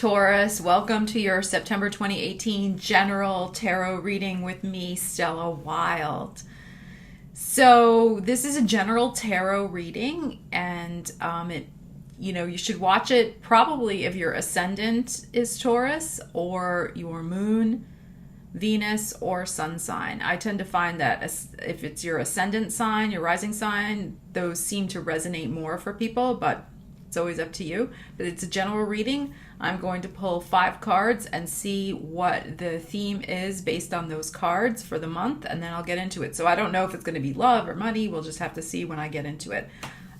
Taurus. Welcome to your September 2018 general tarot reading with me, Stella Wild. So this is a general tarot reading, and you should watch it probably if your ascendant is Taurus or your moon, Venus, or sun sign. I tend to find that if it's your ascendant sign, your rising sign, those seem to resonate more for people, but it's always up to you. But it's a general reading. I'm going to pull 5 cards and see what the theme is based on those cards for the month, and then I'll get into it. So I don't know if it's going to be love or money. We'll just have to see when I get into it.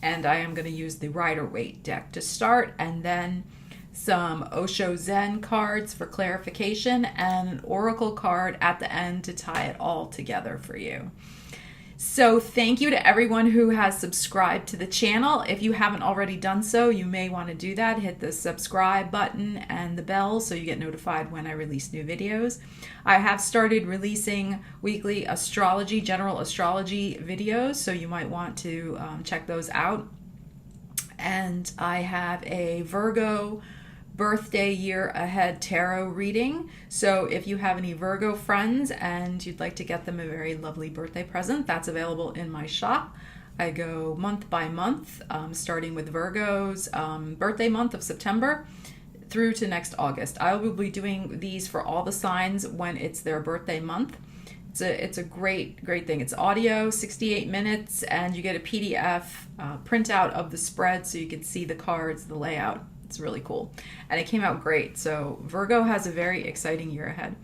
And I am going to use the Rider-Waite deck to start, and then some Osho Zen cards for clarification, and an oracle card at the end to tie it all together for you. So thank you to everyone who has subscribed to the channel. If you haven't already done so, you may want to do that. Hit the subscribe button and the bell so you get notified when I release new videos. I have started releasing weekly astrology, general astrology videos, so you might want to check those out. And I have a Virgo birthday year ahead tarot reading. So if you have any Virgo friends and you'd like to get them a very lovely birthday present, that's available in my shop. I go month by month, starting with Virgo's birthday month of September through to next August. I will be doing these for all the signs when it's their birthday month. It's a great thing. It's audio, 68 minutes, and you get a PDF printout of the spread so you can see the cards, the layout. It's really cool. And it came out great. So Virgo has a very exciting year ahead.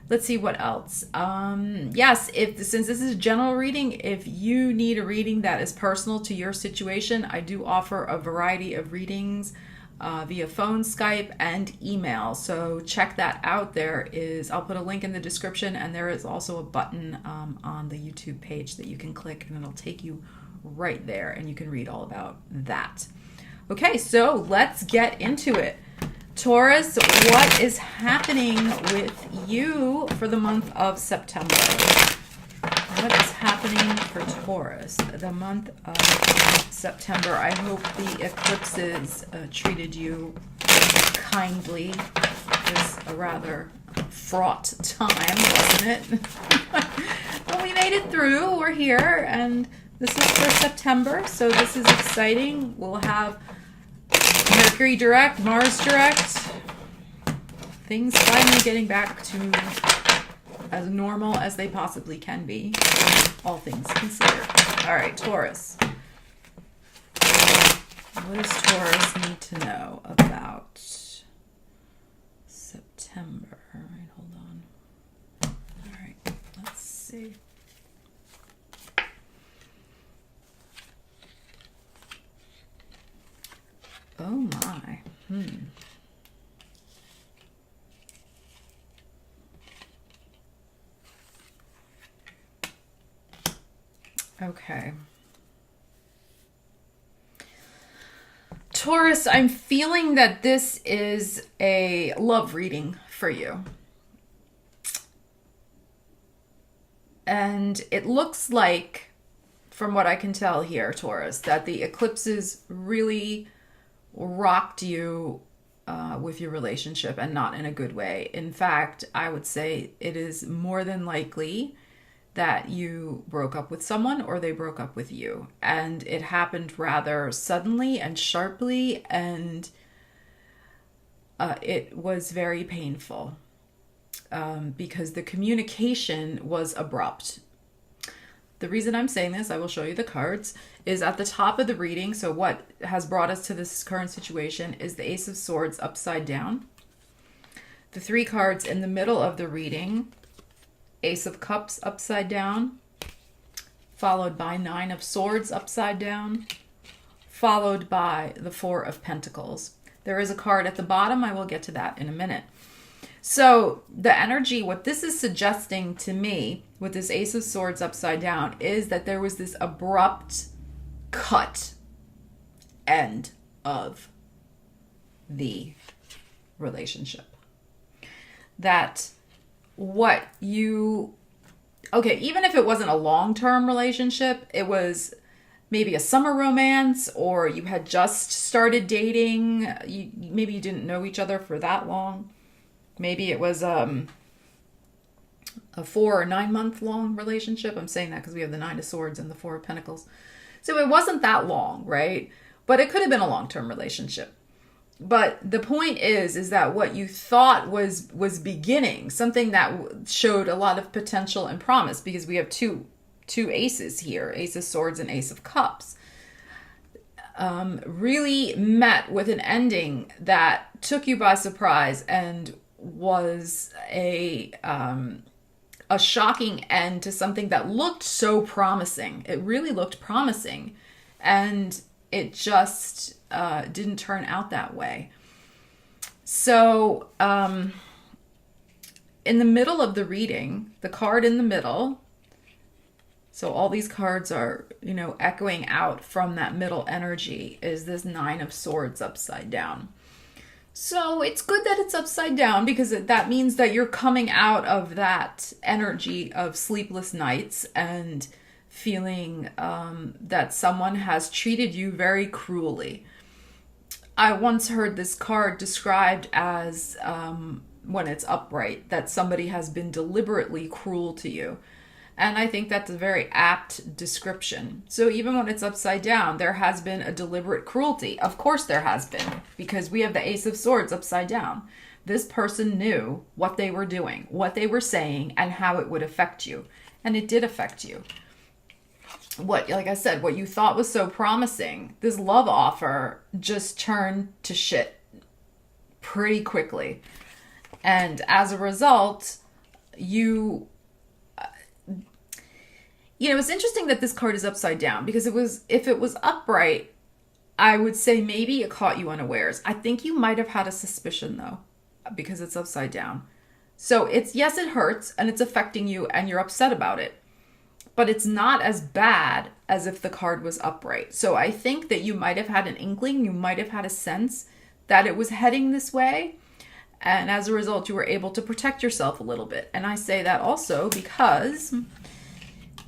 Let's see what else. Yes, since this is a general reading, if you need a reading that is personal to your situation, I do offer a variety of readings via phone, Skype, and email. So check that out. I'll put a link in the description, and there is also a button on the YouTube page that you can click, and it'll take you right there, and you can read all about that. Okay, so let's get into it. Taurus, what is happening with you for the month of September? What is happening for Taurus the month of September? I hope the eclipses treated you kindly. It was a rather fraught time, wasn't it? Well, we made it through. We're here, and this is for September, so this is exciting. We'll have Mercury direct, Mars direct. Things finally getting back to as normal as they possibly can be, all things considered. All right, Taurus. What does Taurus need to know about September? All right, hold on. All right, let's see. Oh my. Okay. Taurus, I'm feeling that this is a love reading for you. And it looks like, from what I can tell here, Taurus, that the eclipses really rocked you with your relationship, and not in a good way. In fact, I would say it is more than likely that you broke up with someone or they broke up with you. And it happened rather suddenly and sharply, and it was very painful because the communication was abrupt. The reason I'm saying this, I will show you the cards, is at the top of the reading. So what has brought us to this current situation is the Ace of Swords upside down. The 3 cards in the middle of the reading, Ace of Cups upside down, followed by 9 of Swords upside down, followed by the 4 of Pentacles. There is a card at the bottom. I will get to that in a minute. So the energy, what this is suggesting to me with this Ace of Swords upside down, is that there was this abrupt cut end of the relationship. That what you, okay, even if it wasn't a long-term relationship, it was maybe a summer romance, or you had just started dating. Maybe you didn't know each other for that long. Maybe it was a 4 or 9 month long relationship. I'm saying that because we have the 9 of Swords and the 4 of Pentacles. So it wasn't that long, right? But it could have been a long-term relationship. But the point is that what you thought was beginning, something that showed a lot of potential and promise, because we have two aces here, Ace of Swords and Ace of Cups, really met with an ending that took you by surprise and was a shocking end to something that looked so promising. It really looked promising, and it just didn't turn out that way. So in the middle of the reading, the card in the middle, so all these cards are, echoing out from that middle energy, is this 9 of Swords upside down. So it's good that it's upside down, because that means that you're coming out of that energy of sleepless nights and feeling that someone has treated you very cruelly. I once heard this card described as, when it's upright, that somebody has been deliberately cruel to you. And I think that's a very apt description. So even when it's upside down, there has been a deliberate cruelty. Of course there has been, because we have the Ace of Swords upside down. This person knew what they were doing, what they were saying, and how it would affect you. And it did affect you. Like I said, what you thought was so promising, this love offer just turned to shit pretty quickly. And as a result, it's interesting that this card is upside down, because if it was upright, I would say maybe it caught you unawares. I think you might have had a suspicion, though, because it's upside down. So yes, it hurts and it's affecting you and you're upset about it, but it's not as bad as if the card was upright. So I think that you might have had an inkling, you might have had a sense that it was heading this way. And as a result, you were able to protect yourself a little bit. And I say that also because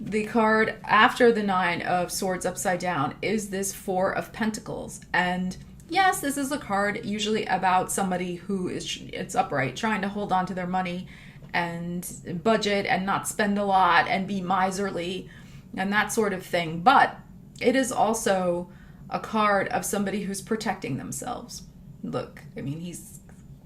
the card after the 9 of Swords upside down is this 4 of Pentacles. And yes, this is a card usually about somebody who it's upright, trying to hold on to their money and budget and not spend a lot and be miserly and that sort of thing. But it is also a card of somebody who's protecting themselves. Look, I mean,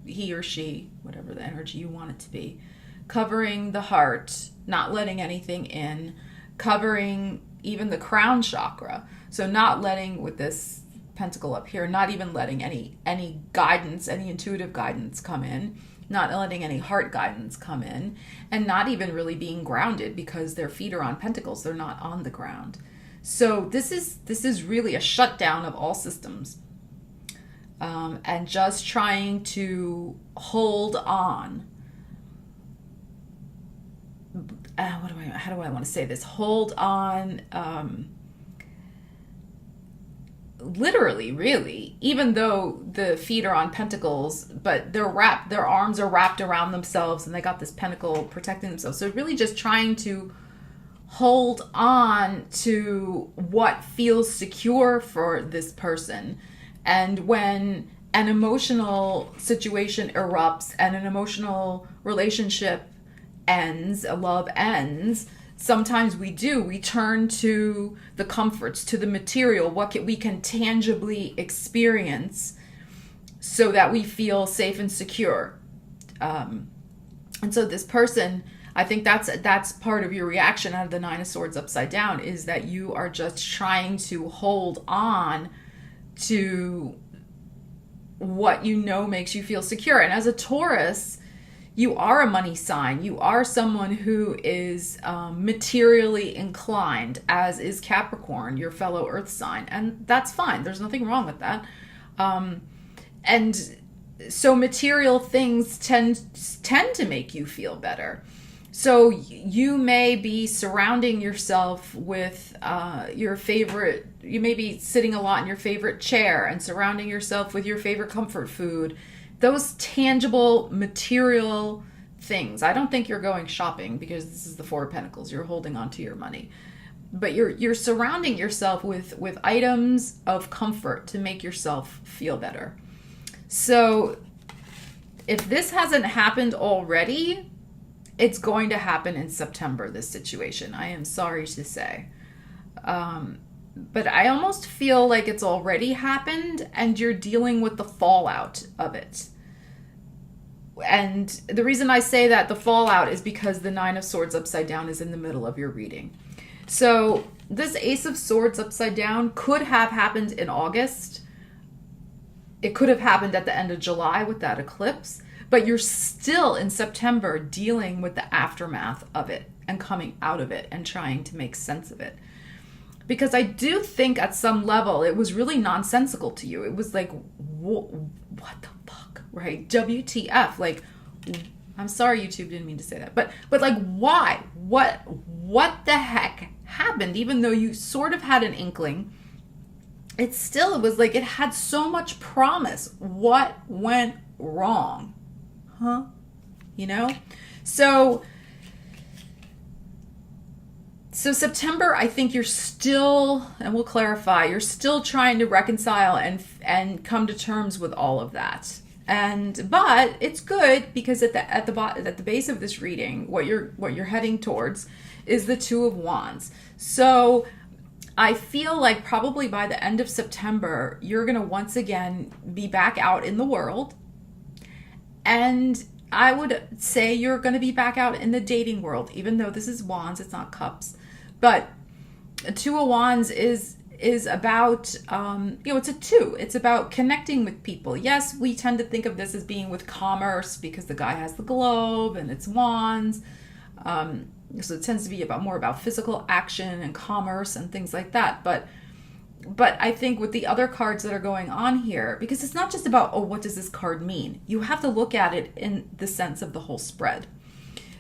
he or she, whatever the energy you want it to be, covering the heart, not letting anything in, covering even the crown chakra. So not letting, with this pentacle up here, not even letting any guidance, any intuitive guidance come in, not letting any heart guidance come in, and not even really being grounded, because their feet are on pentacles, they're not on the ground. So this is really a shutdown of all systems, and just trying to hold on. How do I want to say this? Hold on, literally, really, even though the feet are on pentacles, but their arms are wrapped around themselves and they got this pentacle protecting themselves. So really just trying to hold on to what feels secure for this person. And when an emotional situation erupts and an emotional relationship ends, a love ends, sometimes we turn to the comforts, to the material, what we can tangibly experience, so that we feel safe and secure. And so this person, I think that's part of your reaction out of the 9 of Swords upside down, is that you are just trying to hold on to what you know makes you feel secure. And as a Taurus, you are a money sign. You are someone who is materially inclined, as is Capricorn, your fellow earth sign. And that's fine. There's nothing wrong with that. And so material things tend to make you feel better. So you may be surrounding yourself with your favorite, you may be sitting a lot in your favorite chair and surrounding yourself with your favorite comfort food. Those tangible material things. I don't think you're going shopping, because this is the 4 of Pentacles. You're holding on to your money. but you're surrounding yourself with items of comfort to make yourself feel better. So if this hasn't happened already, it's going to happen in September, this situation. I am sorry to say. But I almost feel like it's already happened and you're dealing with the fallout of it. And the reason I say that, the fallout, is because the Nine of Swords upside down is in the middle of your reading. So this Ace of Swords upside down could have happened in August. It could have happened at the end of July with that eclipse. But you're still in September dealing with the aftermath of it and coming out of it and trying to make sense of it. Because I do think at some level it was really nonsensical to you. It was like, what the fuck, right? WTF? Like, I'm sorry, YouTube didn't mean to say that. But like, why? What the heck happened? Even though you sort of had an inkling, it was like it had so much promise. What went wrong? Huh? You know? So September, I think you're still, and we'll clarify, you're still trying to reconcile and come to terms with all of that. But it's good because at the base of this reading, what you're heading towards is the Two of Wands. So I feel like probably by the end of September, you're going to once again be back out in the world. And I would say you're going to be back out in the dating world, even though this is Wands, it's not Cups. But a Two of Wands is about, it's a two. It's about connecting with people. Yes, we tend to think of this as being with commerce because the guy has the globe and it's wands. So it tends to be more about physical action and commerce and things like that. But I think with the other cards that are going on here, because it's not just about, what does this card mean? You have to look at it in the sense of the whole spread.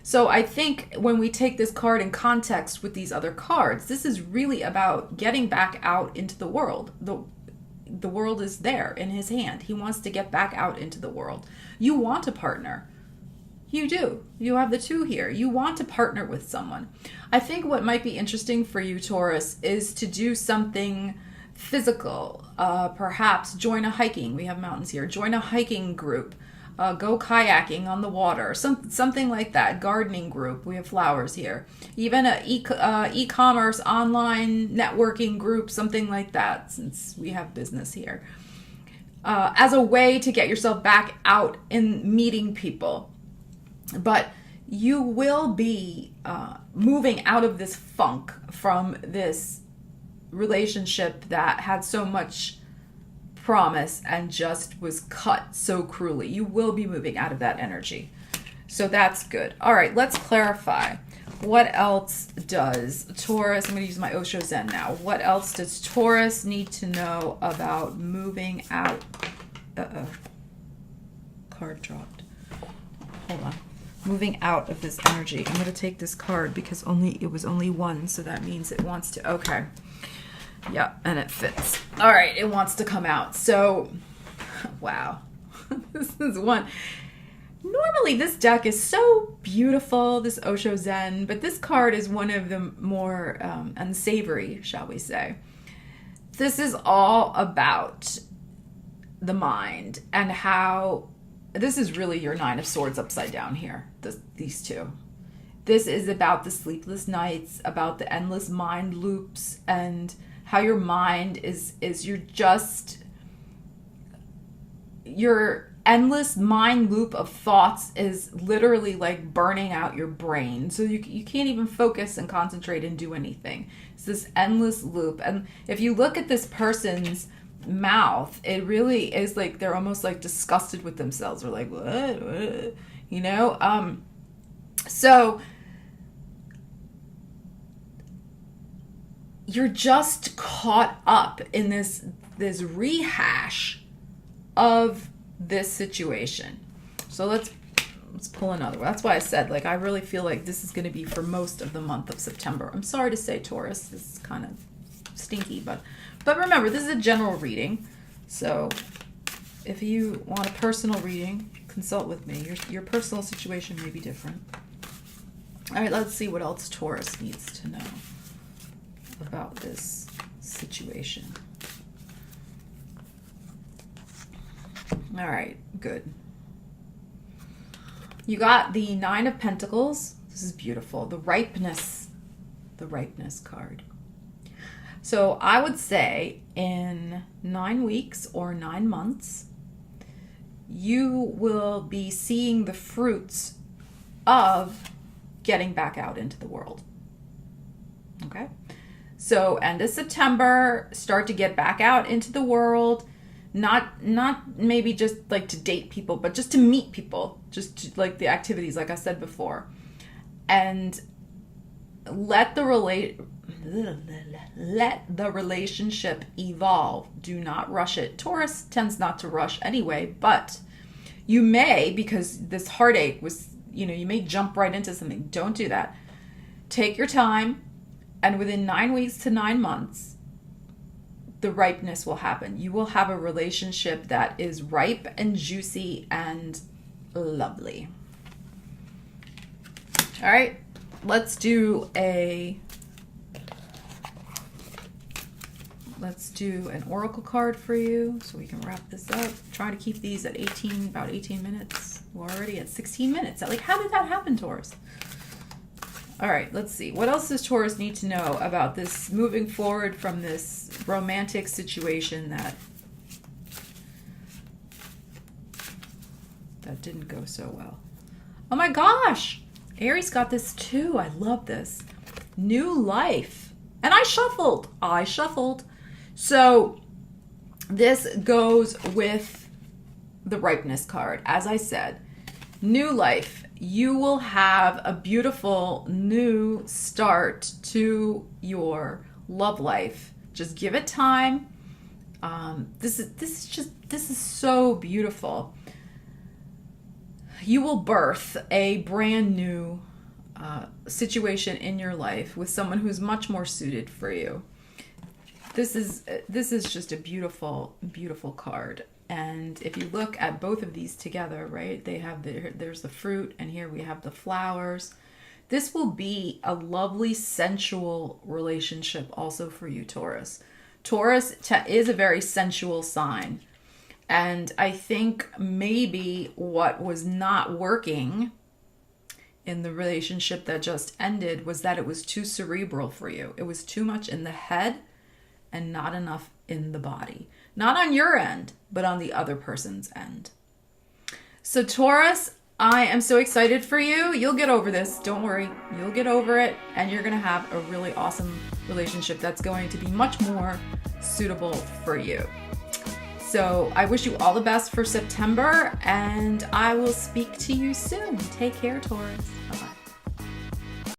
So I think when we take this card in context with these other cards, this is really about getting back out into the world. The world is there in his hand. He wants to get back out into the world. You want a partner. You do. You have the two here. You want to partner with someone. I think what might be interesting for you, Taurus, is to do something physical. Perhaps join a hiking. We have mountains here. Join a hiking group. Go kayaking on the water. Something like that. Gardening group. We have flowers here. Even a e-commerce online networking group. Something like that, since we have business here. As a way to get yourself back out in meeting people. But you will be moving out of this funk from this relationship that had so much promise and just was cut so cruelly. You will be moving out of that energy. So that's good. All right, let's clarify. What else does Taurus, I'm going to use my Osho Zen now. What else does Taurus need to know about moving out? Card dropped. Hold on. Moving out of this energy. I'm going to take this card because it was only one, so that means it wants to, okay. Yeah, and it fits. All right, it wants to come out. So, wow. This is one. Normally, this deck is so beautiful, this Osho Zen, but this card is one of the more unsavory, shall we say. This is all about the mind and how this is really your Nine of Swords upside down here, these two. This is about the sleepless nights, about the endless mind loops, and how your mind is your endless mind loop of thoughts is literally like burning out your brain. So you can't even focus and concentrate and do anything. It's this endless loop. And if you look at this person's mouth, it really is like they're almost like disgusted with themselves, or like what? You know. So you're just caught up in this rehash of this situation. So let's pull another one. That's why I said, like, I really feel like this is going to be for most of the month of September. I'm sorry to say, Taurus, this is kind of stinky, but remember, this is a general reading. So if you want a personal reading, consult with me. Your personal situation may be different. All right, let's see what else Taurus needs to know. about this situation. All right, good. You got the Nine of Pentacles. This is beautiful. The ripeness card. So I would say in 9 weeks or 9 months, you will be seeing the fruits of getting back out into the world. Okay? So end of September, start to get back out into the world. Not maybe just like to date people, but just to meet people, just to, like the activities, like I said before, and let the relationship evolve. Do not rush it. Taurus tends not to rush anyway, but you may, because this heartache was, you may jump right into something. Don't do that. Take your time, and within 9 weeks to 9 months, the ripeness will happen. You will have a relationship that is ripe and juicy and lovely. All right, let's do an oracle card for you so we can wrap this up. Try to keep these at about 18 minutes. We're already at 16 minutes. Like, how did that happen, Taurus? All right, let's see. What else does Taurus need to know about this moving forward from this romantic situation that didn't go so well? Oh my gosh! Aries got this too. I love this. New life. And I shuffled. So this goes with the ripeness card. As I said, new life. You will have a beautiful new start to your love life. Just give it time. This is so beautiful. You will birth a brand new situation in your life with someone who's much more suited for you. This is just a beautiful, beautiful card. And if you look at both of these together, right, there's the fruit, and here we have the flowers. This will be a lovely, sensual relationship also for you, Taurus. Taurus is a very sensual sign. And I think maybe what was not working in the relationship that just ended was that it was too cerebral for you. It was too much in the head and not enough in the body. Not on your end, but on the other person's end. So Taurus, I am so excited for you. You'll get over this. Don't worry. You'll get over it, and you're going to have a really awesome relationship that's going to be much more suitable for you. So I wish you all the best for September, and I will speak to you soon. Take care, Taurus. Bye-bye.